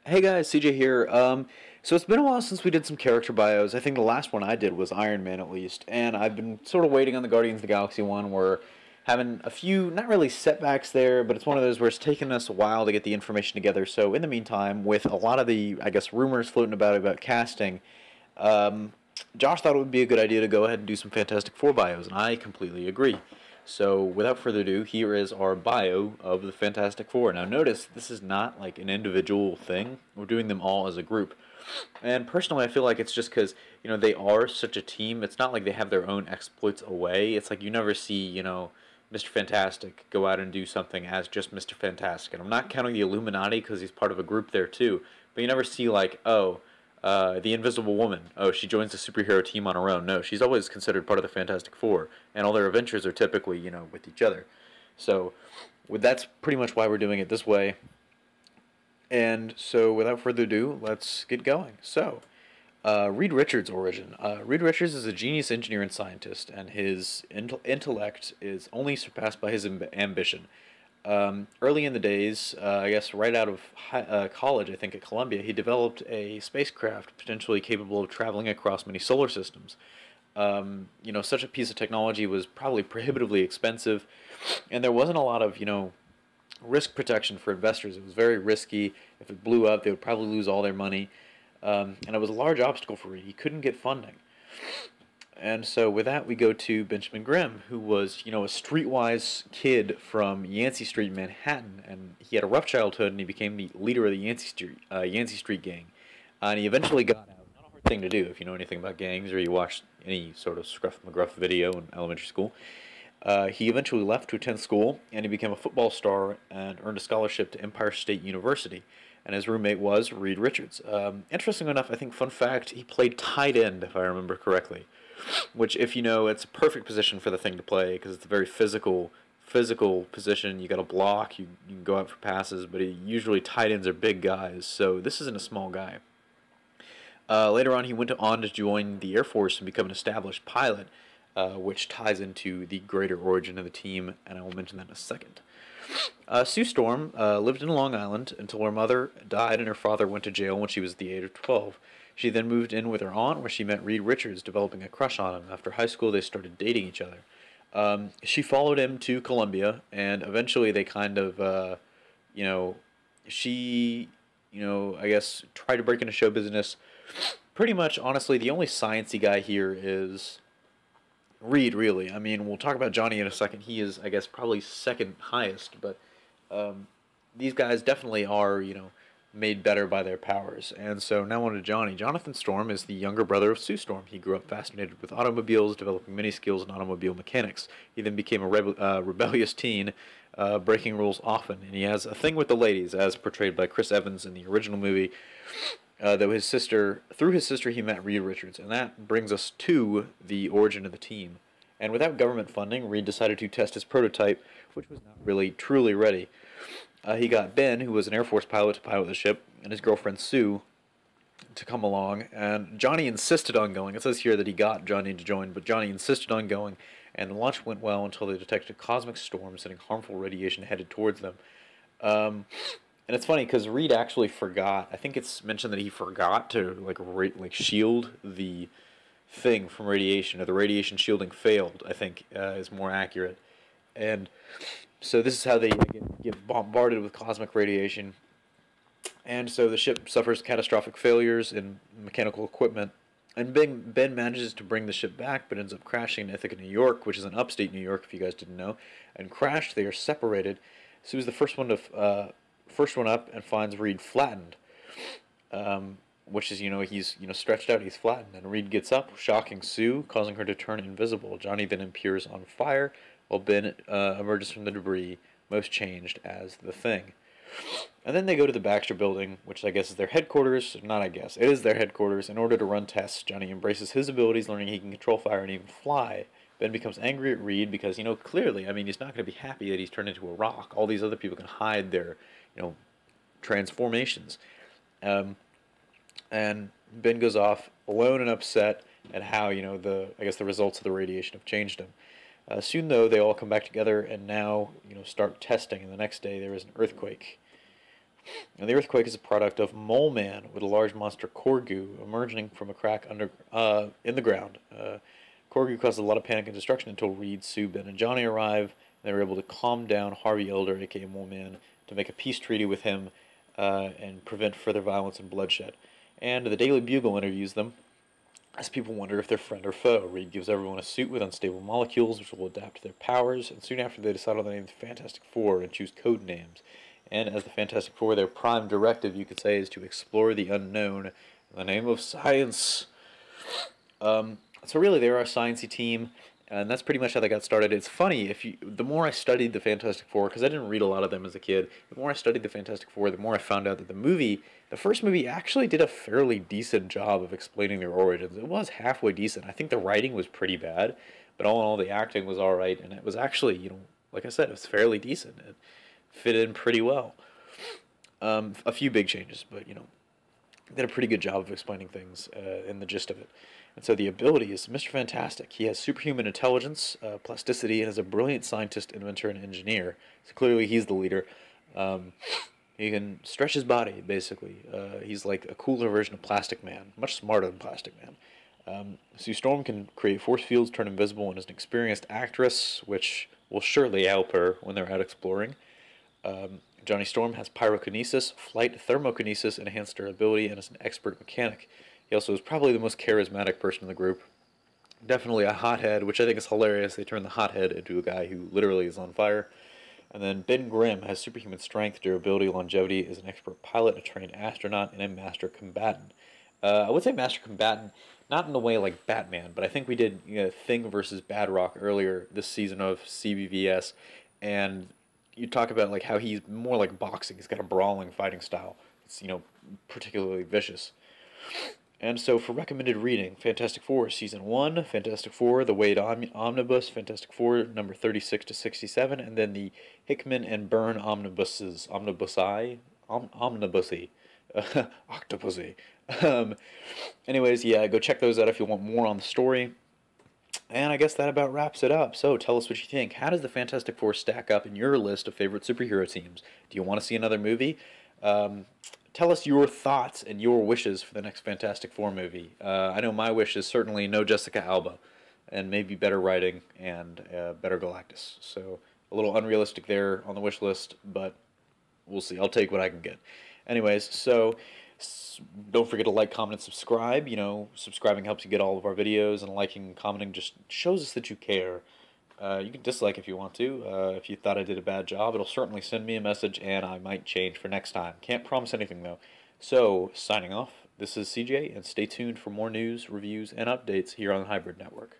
Hey guys, CJ here. So it's been a while since we did some character bios. I think the last one I did was Iron Man at least, and I've been sort of waiting on the Guardians of the Galaxy one. We're having a few, not really setbacks there, but it's one of those where it's taken us a while to get the information together. So in the meantime, with a lot of the, I guess, rumors floating about casting, um, Josh thought it would be a good idea to go ahead and do some Fantastic Four bios, and I completely agree. So, without further ado, here is our bio of the Fantastic Four. Now, notice this is not like an individual thing. We're doing them all as a group. And personally, I feel like it's just because, they are such a team. It's not like they have their own exploits away. It's like you never see, Mr. Fantastic go out and do something as just Mr. Fantastic. And I'm not counting the Illuminati because he's part of a group there too. But you never see, like, oh, the Invisible Woman. Oh, she joins the superhero team on her own. No, she's always considered part of the Fantastic Four, and all their adventures are typically, with each other. So, that's pretty much why we're doing it this way. And so, without further ado, let's get going. So, Reed Richards' origin. Reed Richards is a genius engineer and scientist, and his intellect is only surpassed by his ambition. Early in the days, I guess right out of college, I think at Columbia, he developed a spacecraft potentially capable of traveling across many solar systems. Such a piece of technology was probably prohibitively expensive, and there wasn't a lot of, risk protection for investors. It was very risky. If it blew up, they would probably lose all their money. And it was a large obstacle for Reed. He couldn't get funding. And so with that, we go to Benjamin Grimm, who was, a streetwise kid from Yancey Street, Manhattan, and he had a rough childhood, and he became the leader of the Yancey Street gang. And he eventually got out. Not a hard thing to do if you know anything about gangs or you watched any sort of Scruff McGruff video in elementary school. He eventually left to attend school, and he became a football star and earned a scholarship to Empire State University. And his roommate was Reed Richards. Interesting enough, I think, fun fact, he played tight end, if I remember correctly. Which, if you know, it's a perfect position for the thing to play because it's a very physical position. You got to block, you can go out for passes, but usually tight ends are big guys, so this isn't a small guy. Later on, he went on to join the Air Force and become an established pilot, which ties into the greater origin of the team, and I will mention that in a second. Sue Storm lived in Long Island until her mother died and her father went to jail when she was at the age of 12. She then moved in with her aunt, where she met Reed Richards, developing a crush on him. After high school, they started dating each other. She followed him to Columbia, and eventually they kind of, you know, she, I guess, tried to break into show business. Pretty much, honestly, the only sciencey guy here is Reed, really. I mean, we'll talk about Johnny in a second. He is, I guess, probably second highest, but these guys definitely are, made better by their powers. And so now on to Johnny. Jonathan Storm is the younger brother of Sue Storm. He grew up fascinated with automobiles, developing many skills in automobile mechanics. He then became a rebellious teen, breaking rules often, and he has a thing with the ladies, as portrayed by Chris Evans in the original movie. Through his sister, he met Reed Richards, and that brings us to the origin of the team. And without government funding, Reed decided to test his prototype, which was not really truly ready. He got Ben, who was an Air Force pilot, to pilot the ship, and his girlfriend Sue to come along. And Johnny insisted on going. It says here that he got Johnny to join, but Johnny insisted on going, and the launch went well until they detected a cosmic storm sending harmful radiation headed towards them. And it's funny because Reed actually forgot. I think it's mentioned that he forgot to shield the thing from radiation, or the radiation shielding failed. I think is more accurate. And so this is how they get bombarded with cosmic radiation. And so the ship suffers catastrophic failures in mechanical equipment. And Ben manages to bring the ship back, but ends up crashing in Ithaca, New York, which is in upstate New York, if you guys didn't know. And crashed, they are separated. So he was the first one up and finds Reed flattened, which is, he's, stretched out, he's flattened. And Reed gets up, shocking Sue, causing her to turn invisible. Johnny then appears on fire, while Ben emerges from the debris, most changed as the Thing. And then they go to the Baxter Building, which I guess is their headquarters. Not I guess. It is their headquarters. In order to run tests, Johnny embraces his abilities, learning he can control fire and even fly. Ben becomes angry at Reed because, clearly, I mean, he's not going to be happy that he's turned into a rock. All these other people can hide their, transformations. And Ben goes off alone and upset at how, the results of the radiation have changed him. Soon, though, they all come back together and now, start testing. And the next day, there is an earthquake. And the earthquake is a product of Mole Man, with a large monster Korgu emerging from a crack in the ground. Korgu causes a lot of panic and destruction until Reed, Sue, Ben, and Johnny arrive. They were able to calm down Harvey Elder, aka Mole Man, to make a peace treaty with him and prevent further violence and bloodshed. And the Daily Bugle interviews them, as people wonder if they're friend or foe. Reed gives everyone a suit with unstable molecules, which will adapt to their powers, and soon after they decide on the name the Fantastic Four and choose code names. And as the Fantastic Four, their prime directive, you could say, is to explore the unknown in the name of science. So really, they're our sciencey team, and that's pretty much how they got started. It's funny, the more I studied the Fantastic Four, because I didn't read a lot of them as a kid, the more I studied the Fantastic Four, the more I found out that the first movie actually did a fairly decent job of explaining their origins. It was halfway decent. I think the writing was pretty bad, but all in all, the acting was all right, and it was actually, like I said, it was fairly decent. It fit in pretty well. A few big changes, but, did a pretty good job of explaining things in the gist of it. And so the ability is Mr. Fantastic. He has superhuman intelligence, plasticity, and is a brilliant scientist, inventor, and engineer. So clearly he's the leader. He can stretch his body, basically. He's like a cooler version of Plastic Man, much smarter than Plastic Man. Sue Storm can create force fields, turn invisible, and is an experienced actress, which will surely help her when they're out exploring. Johnny Storm has pyrokinesis, flight, thermokinesis, enhanced durability, and is an expert mechanic. He also is probably the most charismatic person in the group. Definitely a hothead, which I think is hilarious. They turn the hothead into a guy who literally is on fire. And then Ben Grimm has superhuman strength, durability, longevity, is an expert pilot, a trained astronaut, and a master combatant. I would say master combatant, not in the way like Batman, but I think we did Thing versus Badrock earlier this season of CBVS, and you talk about like how he's more like boxing. He's got a brawling fighting style. It's particularly vicious. And so for recommended reading, Fantastic Four Season 1, Fantastic Four, The Wade Omnibus, Fantastic Four number 36 to 67, and then the Hickman and Byrne Omnibuses, Omnibusy, Octopussy. Anyways, yeah, go check those out if you want more on the story. And I guess that about wraps it up. So tell us what you think. How does the Fantastic Four stack up in your list of favorite superhero teams? Do you want to see another movie? Tell us your thoughts and your wishes for the next Fantastic Four movie. I know my wish is certainly no Jessica Alba, and maybe better writing and better Galactus. So a little unrealistic there on the wish list, but we'll see. I'll take what I can get. Anyways, so don't forget to like, comment, and subscribe. Subscribing helps you get all of our videos, and liking and commenting just shows us that you care. You can dislike if you want to. If you thought I did a bad job, it'll certainly send me a message, and I might change for next time. Can't promise anything, though. So, signing off, this is CJ, and stay tuned for more news, reviews, and updates here on the Hybrid Network.